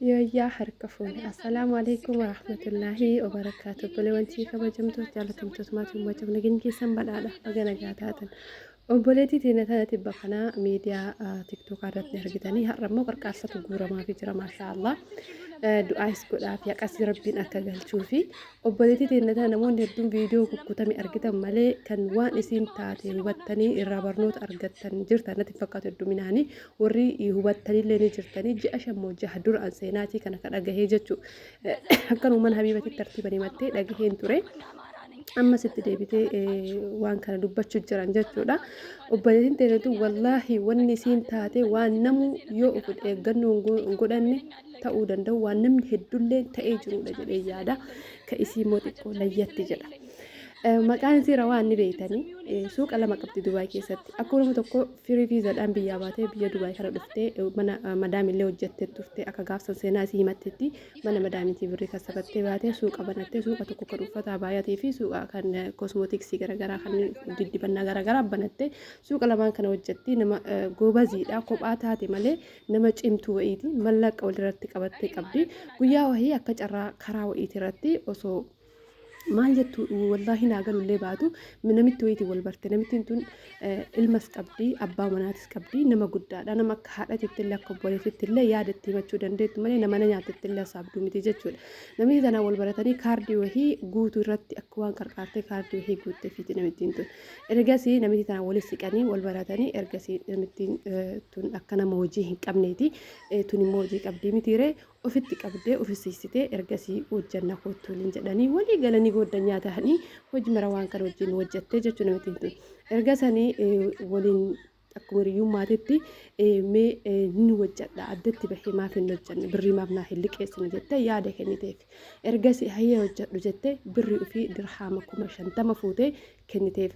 يا حركفوني السلام عليكم ورحمة الله وبركاته بلوانتي كبجمتو جالتمتو تماتو بجم نجين كيسن بدادا بغنا جاتاتن obboleettii teenya tanatti bakkanaa miidiyaa tiktook irratti argitanii har'ammoo qarqaarsatu guuramaa fi jira maashaallah du'aayis godhaaf yaqas rabbiin akka galchuu fi obboleettii teenya tana namoonni hedduun viidiyoo kukkutame argitan malee kan waan isiin taate hubattanii irraa barnoota argattan jirtan natti fakkaatu hedduminaanii warri hubattanillee ni jirtanii ji'a shammoo jaha dura an seenaatii kana ka dhagahee jechuu akkanumaan habiibatti tartiiban himattee dhagaheen ture. Amma sitti deebitee waan kana dubbachuu jiran jechuudha. Obboleettiin teetu wallaahi wanni isiin taate waan namu yoo of eeggannoo hin godhanne ta'uu danda'u waan namni hedduullee ta'ee jirudha jedhee yaada. Ka isii immoo xiqqoo layyatti jedha. Maqaan isii rawaan ni beeytanii suuqa lama qabdi Dubaay keessatti akkuma tokko firii viizaadhaan biyyaa baatee biyya Dubaay kana dhuftee mana madaamillee hojjettee turte akka gaafsan seenaa isii himattetti mana madaamitii birrii kasabattee baatee suuqa banattee suuqa tokko kan uffata baay'atee fi suuqa kan kosmootiksii garaagaraa kan diddibannaa garaagaraa banattee suuqa lamaan kana hojjetti nama goobaziidha kophaa taate malee nama cimtuu wayiiti mallaqa walirratti qabattee qabdi guyyaa wahii akka carraa karaa wayiitii irratti osoo maal jettu wallaahi naagalullee baatu namitti wayitii wal barte namittiin tun ilmas qabdi abbaa manaatis qabdi nama guddaadha nama akka haadhatittillee akka obboleetittillee yaadatti himachuu dandeettu malee nama nyaatittillee saabduu miti jechuudha. Namni tanaa wal baratanii kaardii wahii guutuu irratti akka waan qarqaartee kaardii wahii guuttee fiiti namittiin tun. Ergasii namitti tanaa walis siqanii wal baratanii ergasii namittiin tun akka nama hojii hin qabneeti tun immoo hojii qabdii mitiiree ofitti qabdee ofisiisitee ergasii hojjanna kootuuliin jedhanii walii galanii godhan nyaatanii hojii mara waan kana wajjin hojjattee jechuun namittiin tun ergasanii waliin akkuma hiriyyummaatitti mee ni hojjadha addatti bahee maaf hin hojjanne birrii maaf naa hin liqeessine jettee yaada kenniteef ergasii hayyee hojjadhu jettee birrii ofii dirhaama 50 fuutee kenniteef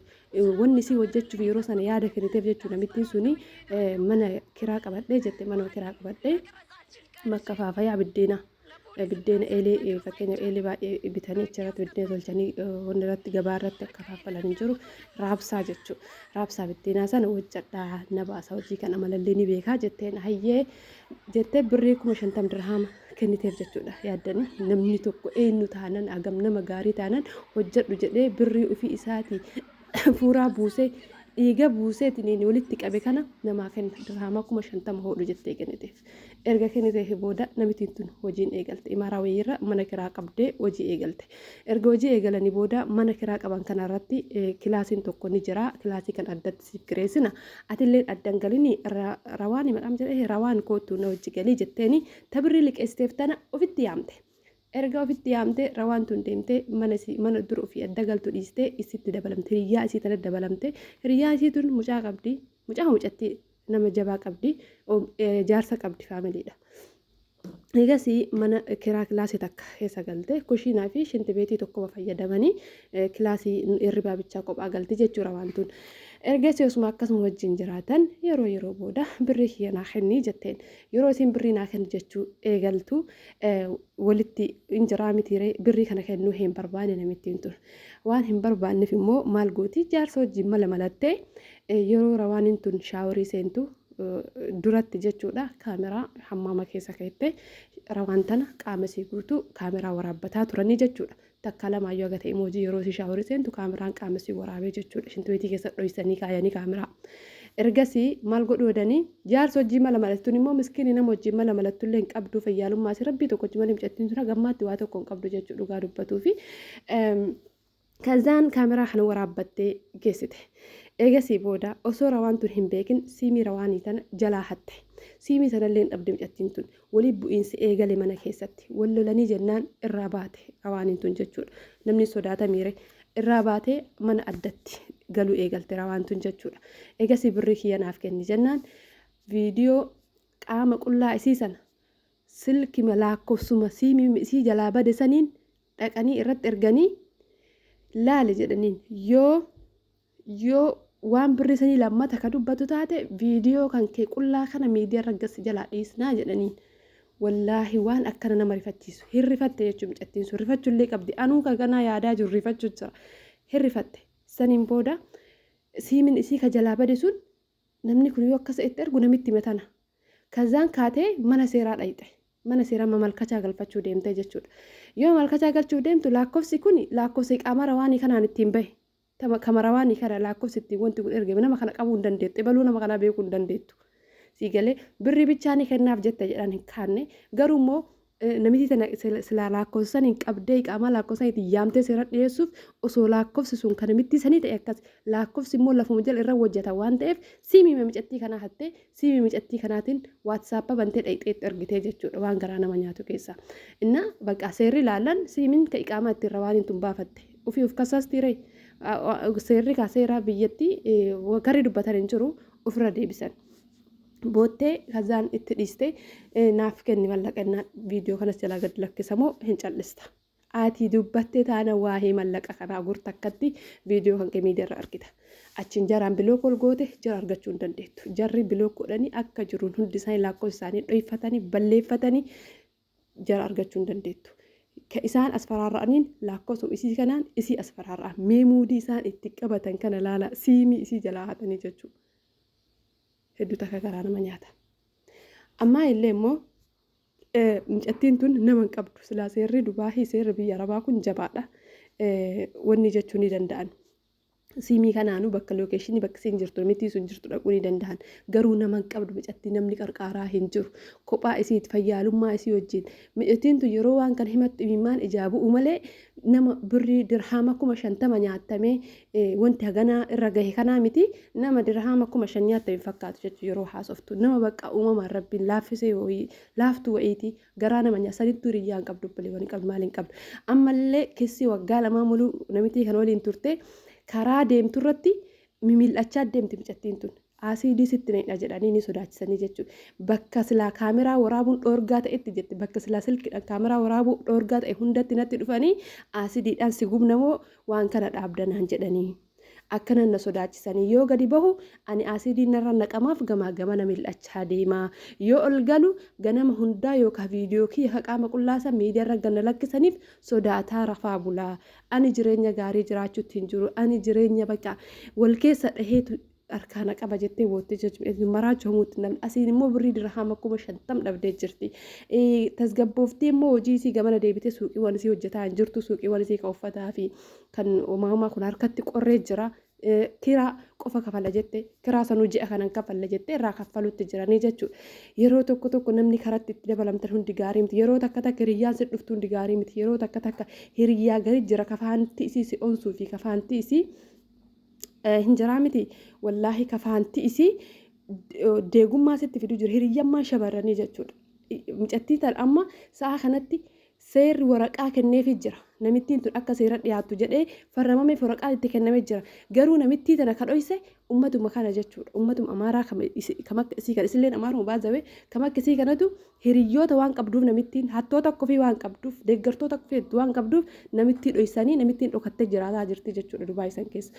wanni isii hojjechuuf yeroo sana yaada kenniteef jechuun namittiin suni mana kiraa qabadhee jette mana kiraa qabadhee bakka faafayaa biddeena eelee fakkeenya eelee baay'ee bitanii achirratti biddeena tolchanii wanni irratti gabaa irratti akka faafalanii jiru raabsaa jechuudha. Raabsaa biddeenaa sana hojjadhaa na baasa hojii kana malallee ni beekaa jetteen hayyee jettee birrii 50 dirhama kenniteef jechuudha. Yaaddanii namni tokko eenyu taanan agam nama gaarii taanan hojjadhu jedhee birrii ofii isaatii fuuraa buusee dhiiga buuseetiin walitti qabe kana namaa kenna dirhama 50 hodhu jettee kenniteef. Erga kenniteef booda namittiin tun hojiin eegalte imaaraa wayiirra mana kiraa qabdee hojii eegalte. Erga hojii eegalanii booda mana kiraa qaban kanarratti kilaasiin tokko ni jira kilaasii kan addatti siif kireessina atillee addan galini rawaan maqaan jedhee rawaan kootu na hojii galii jetteeni tabirrii liqeessiteef tana ofitti yaamte. Erga ofitti yaamte rawaan tun deemtee mana dura ofii adda galtu dhiistee isitti dabalamte hiriyaa isii tana dabalamte hiriyaa isii tun mucaa qabdi mucatti nama jabaa qabdi jaarsa qabdi faamiliidha. Egasii mana kiraa kilaasii takka keessa galte kushiinaa fi shinti beetii tokko fayyadamanii kilaasii hirribaa bichaa kophaa galti jechuudha waan tun. Ergasii osuma akkasuma wajjin jiraatan yeroo booda birrii kiyya naa kenni jetteen yeroo isin birrii naa kenni jechuu eegaltu walitti injiraa mitiiree birrii kana kennuu hin barbaanne namittiin tun waan hin barbaanneef immoo maal gooti jaarsa wajjin mala malattee yeroo rawaanin tun shaaworii seentu duratti jechuudha kaameraa hammaama keessa keessatti rawaan tana qaama isii guutuu kaameraa waraabbataa turanii jechuudha. Takka lamaayyuu agatee emoojii yeroo ishee shaaworii seentu kaameraan qaama isii waraabee jechuudha. Shintibeetii keessa dho'isanii kaayanii kaameraa. Ergasii maal godhu wadanii jaarsa hojii mala malattuun immoo miskiini nama hojii mala malattullee hin qabdu fayyaalummaa si rabbii tokko hojii mala himcattiin tura gammaatti waa tokko hin qabdu jechuudha dhugaa dubbatuu fi kazaan kaameraa kana waraabbattee geessite. Eegasii booda osoo rawaan tun hin beekin siimii rawaanii tana jalaa hatte. Siimii sanallee hin dhabde mucattiin tun walii bu'iinsi eegale mana keessatti wal lolanii jennaan irraa baate rawaaniin tun jechuudha. Namni sodaata miire irraa baatee mana addatti galuu eegalte rawaan tun jechuudha. Eegasii birrii kiyya naaf kenni jennaan viidiyoo qaama qullaa isii sana silki lakkoofsuma siimii isii jalaa bade saniin dhaqanii irratti erganii laale jedhaniin yoo waan birrii sanii lammata ka dubbatu taate viidiyoo kan kee qullaa kana miidiyaa raggas jalaa dhiisnaa jedhaniin wallaahi waan akkana nama rifachiisu hirrifatte jechuun mucattiin sun rifachuullee qabdi anuu kanaa yaadaa jiru rifachuu jira hirrifatte saniin booda siimin isii ka jalaa bade sun namni kun yoo akkas itti ergu namitti matana kazaan kaatee mana seeraa dhayxe mana seeraa malkachaa galfachuu deemtee jechuudha. Yoo malkachaa galchuu deemtu lakkoofsi kun lakkoofsa qaama rawaanii kanaan ittiin bahe. Kama rawaanii kana lakkoofsi ittiin wanti kun ergame nama kana qabuu hin dandeettu. Ibaluu nama kana beekuu hin dandeettu. Siigalee birrii bichaa ni kennaaf jette jedhan hin kaanne garuu immoo namichi tana sila lakkoofsan hin qabdee qaama lakkoofsan itti yaamtee seera dhiyeessuuf osoo lakkoofsi sun kan namitti sanii ta'e akkas lakkoofsi immoo lafuma jala irra hojjeta waan ta'eef siimii micattii kanaa hattee siimii micattii kanaatiin waatsaappa bantee dhayxeetti ergitee jechuudha waan garaa nama nyaatu keessa. Inna bakka seerri ilaalan siimiin ka iqaamaa ittiin rawaaniin tun baafatte ofii of kasaas tiree seerri ka seeraa biyyatti garri dubbatan hin jiru ofirra deebisan. Boottee kazaan itti dhiiste naaf kenni mallaqannaa viidiyoo kanas jalaa gad lakkisamoo hin callista. Ati dubbattee taana waa'ee mallaqa kanaa gurta akkatti viidiyoo kan miidiyaarra argita. Achiin jaraan biloo kolgoote jara argachuu hin dandeettu. Jarri biloo godhanii akka jiruun hundi isaanii lakkoofsa isaanii dho'ifatanii balleeffatanii jara argachuu hin dandeettu. Isaan as faraarra'aniin lakkoofsa isii kanaan isii as faraarra'a. Meemuudii isaan itti qabatan kana laala siimii isii jalaa hatanii jechuudha. Hedduu takka garaa nama nyaata. Ammaa illee immoo mucattiin tun nama hin qabdu. Silaa seerri Dubaahii seerri biyya Arabaa kun jabaadha. Wanni jechuu ni danda'an. Siimii kanaanuu bakka lookeeshinii bakka isiin jirtu miti sun jirtu dhaquu ni danda'an. Garuu nama hin qabdu mucattii namni qarqaaraa hin jiru. Kophaa isiit fayyaalummaa isii wajjin. Mucattiin tun yeroo waan kana himattu imimmaan ijaa bu'u malee nama birrii dirhaama 50 nyaattamee wanti haganaa irra gahe kanaa miti nama dirhaama 5,000 nyaattame fakkaatu jechuudha yeroo haasoftu. Nama bakka uumamaan rabbiin laaffisee laaftuu wayiiti garaa nama nyaasanitti hiriyyaan qabdu bilee qabdu maaliin qabdu. Ammallee keessi waggaa lamaa muluu namitii kan waliin turte. Karaa deemtu irratti mimil'achaa deemti mucattiin tun. Asiidii sitti needha jedhanii ni sodaachisanii jechuudha. Bakka silaa kaameraa waraabuun dhoorgaa ta'etti jetti. Bakka silaa silkiidhaan kaameraa waraabuu dhoorgaa ta'e hundatti natti dhufanii asiidiidhaan si gubnamoo waan kana dhaabdanaan jedhanii. Akkana na sodaachisanii yoo gadi bahu ani asiidiin narra naqamaaf gamaa gamana mil'achaa deemaa. Yoo ol galu ganama hundaa yookaan viidiyoo kiyya qaama qullaasaa miidiyaarra ganna lakkisaniif sodaataa rafaa bulaa. Ani jireenya gaarii jiraachuutti hin jiru. Ani jireenya bakka wal keessa dhaheetu harkaana qaba jettee boottee jechuudha. Maraachuu hamuutti namni asiin immoo birrii dirhaama 50 dhabdee jirti. Tasgabbooftee immoo hojii isii gamana deebitee suuqiiwwan isii hojjetaa hin jirtu. Suuqiiwwan isii kan uffataa fi kan uumamaa kun harkatti qorree jira. Kiraa qofa kafala jette kiraa sanuu ji'a kanan kafalla jette irraa kaffaluutti jiranii jechuudha. Yeroo tokko namni karatti itti dabalamtan hundi gaarii miti. Yeroo takka hiriyyaan si dhuftu hundi gaarii miti. Yeroo takka hiriyyaa gadi jira kafaanti isii si onsuu fi kafaanti isii hin jiraa miti. Wallaahi kafaanti isii deegummaa sitti fiduu jiru. Hiriyyammaan shamarranii jechuudha. Mucattii tan amma sa'a kanatti seerri waraqaa kenneefii jira. Namittiin tun akka seera dhiyaattu jedhee farramamee waraqaa itti kennamee jira. Garuu namittii tana kan dhoyse ummatuma kana jechuudha. Ummatuma Amaaraa kam akka isii kan isilleen Amaaruma baazawee kam akka isii kanatu hiriyyoota waan qabduuf namittiin hattoota kofii waan qabduuf deeggartoota kofii waan qabduuf namittii dhoysanii namittiin dhokattee jiraataa jirti jechuudha Dubaay san keessa.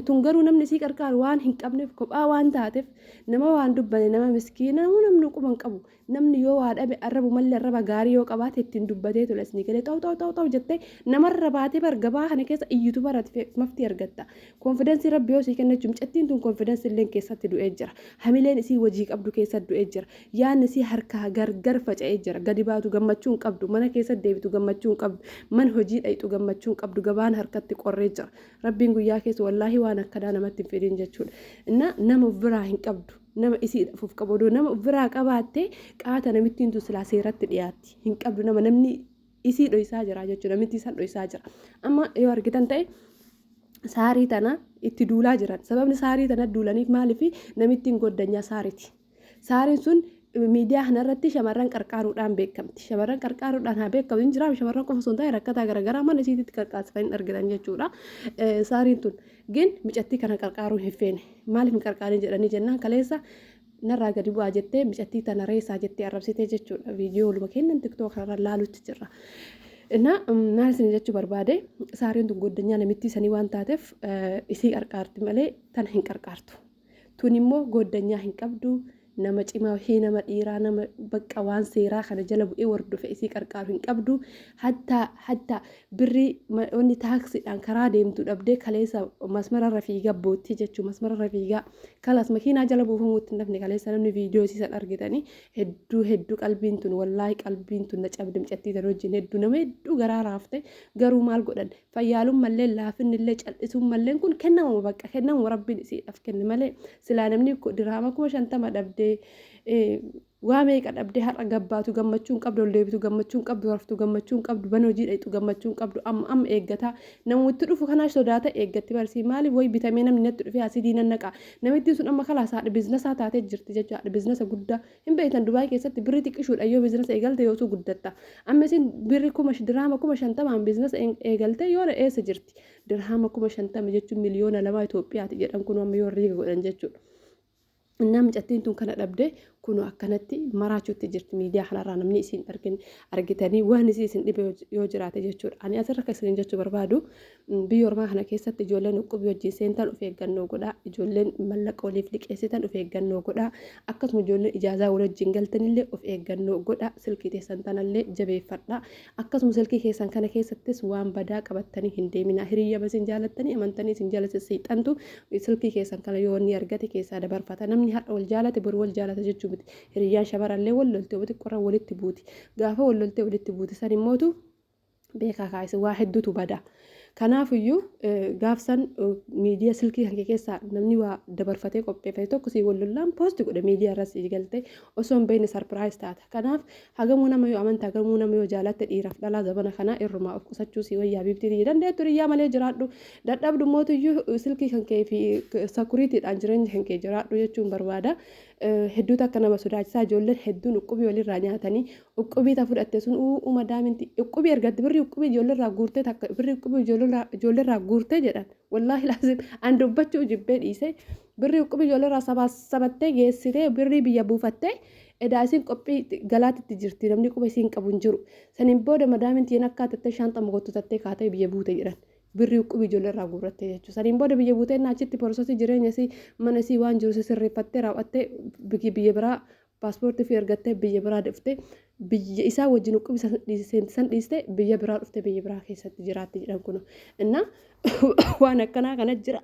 Tun garuu namni isii qarqaaru waan hin qabneef kophaa waan taateef nama waan dubbane nama miskiina namni quban qabu. Namni yoo waa dhabe arrabu mallee arraba gaarii yoo qabaate ittiin dubbatee tola isinii galee xaw jettee namarra baatee bargabaa kana keessa iyyutu barate maftii argatta. Konfidensii rabbi yoo sii kennachuun mucattiin tun konfidensii illee keessatti du'ee jira. Hamileen isii hojii qabdu keessatti du'ee jira. Yaanni isii harkaa gargar faca'ee jira. Gadi baatu gammachuu hin qabdu. Mana keessatti deebitu gammachuu hin qabdu. Man hojii dhayitu gammachuu hin qabdu. Gabaan harkatti qorree jira. Rabbiin guyyaa keessa wallaahi waan akkanaa namatti hin fedhin jechuudha. Nama biraa hin qabdu. Nama isii dhafuuf qabu nama biraa qabaattee qaata namittiin tun silaa seeratti dhiyaatti. Hin qabdu namni isii dhoysaa jira jechuudha. Namitti isaan dhoysaa jira. Amma yoo argitan ta'e saarii tana itti duulaa jiran. Sababni saarii tana duulaniif maaliif namittiin goddanyaa saariiti. Saariin sun miidiyaa kanarratti shamarran qarqaaruudhaan beekamti. Shamarran qarqaaruudhaan haa beekamu hin jiraam. Shamarran qofa osoo hin taane rakkataa garaagaraa mana isiitti qarqaasifanii argitan jechuudha. Saariin tun gin mucattii kana qarqaaruu hin feene. Maaliif hin qarqaarin jedhanii jennaan kaleessa narraa gadi bu'aa jettee mucattii tana reessaa jettee arrabsitee jechuudha. Viidiyoo oluma kennan tiktoo kanarra laalutti jirra. Maal isin jechuu barbaade saariin tun goddanyaa namittii sanii waan taateef isii qarqaarti malee tana hin qarqaartu. Tun immoo goddanyaa hin qabdu. nama cimaa fi nama dhiiraa nama bakka waan seeraa kana jala bu'ee wardofe isii qarqaaru hin qabdu hatta birrii wanni taaksiidhaan karaa deemtu dhabdee kaleessa masmararra fiigaa bootti jechuun masmararra fiigaa kalas makiinaa jala buufamuutti hin dafne kaleessa namni viidiyoo isiisan argitanii hedduu qalbiin tun wallaahi qalbiin tun na cabde micattii tan wajjin hedduu nama hedduu garaa raafte garuu maal godhan fayyaaluun mallee laafinnillee cal'isuun malleen kun kennama bakka kennama rabbiin isiidhaaf kenne malee silaa namni diraama 50 dhabdee waa meeqa dhabdee har'a gabbaatu gammachuun qabdu oldeebitu gammachuun qabdu raftu gammachuun qabdu banoo jiidhaitu gammachuun qabdu amma eeggataa namooti dhufu kanaa sodaata eeggatti barsii maaliif way bitamee namni natti dhufee asidii nannaqa namitti sun amma kalaasaadha biizinasa taatee jirti jechuudha biizinasa guddaa hin beektan Dubaay keessatti birri xiqqishuudha yoo biizinasa eegalte yoosu guddatta amma isin birri diraama 50 biizinasa eegalte yoo eessa jirti diraama 50 jechuun miliyoona 2 Itoophiyaati jedhan kun amma yoo riiga godhan jechuudha. Innaa micattiin tun kana dhabde kunu akkanatti maraachuutti jirti miidiyaa kanarraa namni isin argitanii waan isin dhibe yoo jiraate jechuudha. Ani asirra akka isin jechuu barbaadu biyya ormaa kana keessatti ijoolleen uqubii wajjin seentan of eeggannoo godhaa ijoolleen mallaqa waliif liqeessitan of eeggannoo godhaa akkasuma ijoolleen ijaazaa wal wajjin galtanillee of eeggannoo godhaa silkii teessan tanallee jabeeffadhaa akkasuma silkii keessan kana keessattis waan badaa qabattanii hin deeminaa hiriyya basin jaalattanii amantanii isin jala siixantu silkii keessan kana yoo inni argate keessaa dabarfata namni har'a wal jaalate bor wal jaalata jechuudha. Hiriyyaan shamarallee wal loltee walitti qorra walitti buuti gaafa wal loltee walitti buuti san immootu beekaa kaayise waa hedduutu bada kanaafiyyuu gaafsan miidiyaa silkii kan keessaa namni waa dabarfatee qopheeffate tokko si wal lollaan poosti godhe miidiyaa irratti galtee osoo hin beekne sarpiraayis taata kanaaf hagamuu nama yoo amantaa hagamuu nama yoo jaalatte dhiiraaf dhalaa zabana kanaa irrumaa of qusachuu si wayyaa biiftii dandeettu hiriyyaa malee jiraadhu dadhabdu mootiyyuu silkii kan kee fi sakuriitiidhaan jireenya kan kee jiraadhu jechuun barbaada. Hedduutu akka nama sodaachisaa ijoolleen hedduun uqubii walirraa nyaatanii uqubii ta fudhatte sun uuma daaminti uqubii ergatti birri uqubii ijoollerraa guurtee takka birri uqubii ijoollerraa guurtee jedhan wallaahi laasim an dubbachuu jibbee dhiise birri uqubii ijoollerraa sabattee geessitee birri biyya buufattee edaa isin qophii galaatitti jirti namni quba isiin qabu hin jiru saniin booda madaamintiin akka tattee shaanxa mogottu tattee kaatee biyya buute jedhan. Birri uqubii ijoollerraa guurratte jechuudha. Saniin booda biyya buutee naachitti poroosii jireenya isii mana isii waan jiru sirreeffattee raawwattee biyya biraa paaspoortii fi ergattee biyya biraa dhuftee biyya isaa wajjin uqubii san dhiistee biyya biraa dhuftee biyya biraa keessatti jiraatti jedhan kun. Innaa waan akkanaa kana jira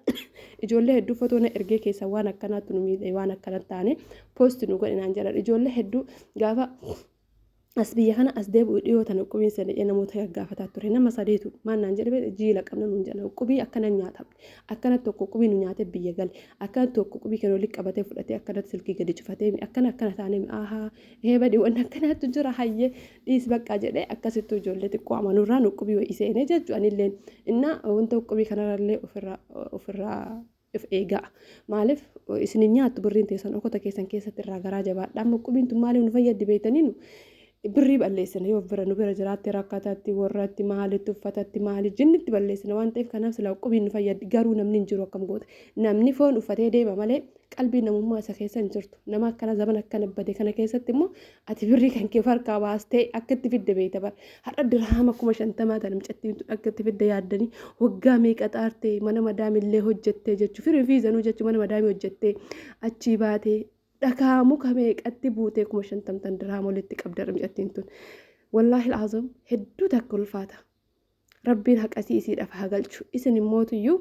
ijoollee hedduu fotoona ergee keessa waan akkanaatti nu miidhee waan akkanatti taane poosti nu godhinaan jedhan ijoollee hedduu gaafa. As biyya kana as deebi'u dhiyootan uqubiin sana namoota gaggaafataa ture nama sadeetu maannaan jedhame jiila qabna nuun jedhan uqubii akkana nyaatamne akkanatti tokko uqubii nu nyaatee biyya gale akkanatti tokko uqubii kan walitti qabatee fudhatee akkanatti silkii gadi cufatee akkana taanee ahaa badii waan akkanaatti jira hayyee dhiis baqqaa jedhee akkasittuu ijoollee xiqqoo amanurraan uqubii wayii seenee jechuun illee innaa wanta uqubii kanarrallee ofirraa if eegaa maaliif isin nyaattu birriin teessan okota keessan keessatti irraa garaa jabaadha amma uqubiin tun maaliif nu fayyaddi beektanii birrii balleessina yoo bira nu bira jiraatti rakkataatti warratti maalitti uffatatti maali jinnitti balleessina waan ta'eef kanaaf sila uqubiin nu fayyaddi garuu namni hin jiru akkam goota namni foon uffatee deema malee qalbiin namummaa isa keessa hin jirtu nama akkana zaman akkana bade kana keessatti immoo ati birrii kan kee farkaa baastee akka itti fidde beekta bara har'a diraama 50 tan micattiin akka itti fidde yaaddanii waggaa meeqa xaartee mana madaamillee hojjettee jechuu firii fi zanuu jechuu mana madaamii hojjettee achii baatee dhakaamu kamee qatti buutee 50 diraama walitti qabda micattiin tun wallaahi alazam hedduu takka ulfaata rabbiin haqasii isiidhaaf haa galchu isin immootiyyuu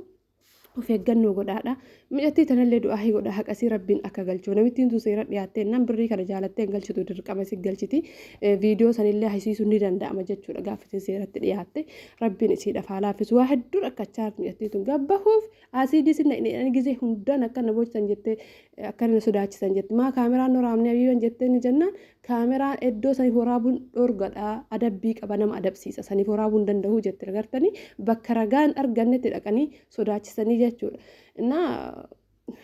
of eeggannoo godhaadha micattii tanallee du'aa godha haqasii rabbiin akka galchu namittiin tu seera dhiyaattee nan birrii kana jaalattee galchitu dirqama si galchiti viidiyoo sanillee hasiisuu ni danda'ama jechuudha gaafatiin seeratti dhiyaatte rabbiin isiidhaaf haa laaffisu waa hedduu rakkachaa micattii tun gabbahuuf asiidii sinna inni gisee hundaan akka na boocsan jettee akka na sodaachisan jette maa kaameraan noraamne abiiban jettee ni jennaan kaameraan iddoo saniif waraabuun dhorgadhaa adabbii qaba nama adabsiisa saniif waraabuun danda'uu jette agartanii bakka ragaan argannetti dhaqanii sodaachisanii jechuudha. Innaa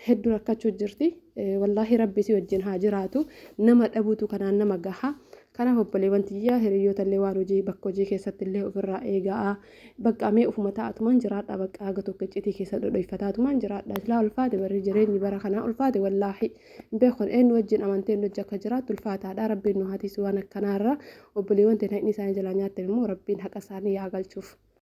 hedduu rakkachuu jirti wallaahi rabbi si wajjin haa jiraatu nama dhabuutu kanaan nama gaha kanaaf obboleewwan tiyyaa hiriyootaallee waan hojii bakka hojii keessatti illee ofirraa eegaa bakka mee ofuma taa'atumaan jiraadha bakka haga tokko iccitii keessa dhodhoyfataatumaan jiraadha silaa ulfaate barri jireenyi bara kanaa ulfaate wallaahi beekon eenyu wajjin amanteen hojii akka jiraattu ulfaataadha rabbiin nu haatiis waan akkanaarra obboleewwan ta'e inni isaanii jalaa nyaatte immoo rabbiin haqa isaanii yaa galchuuf.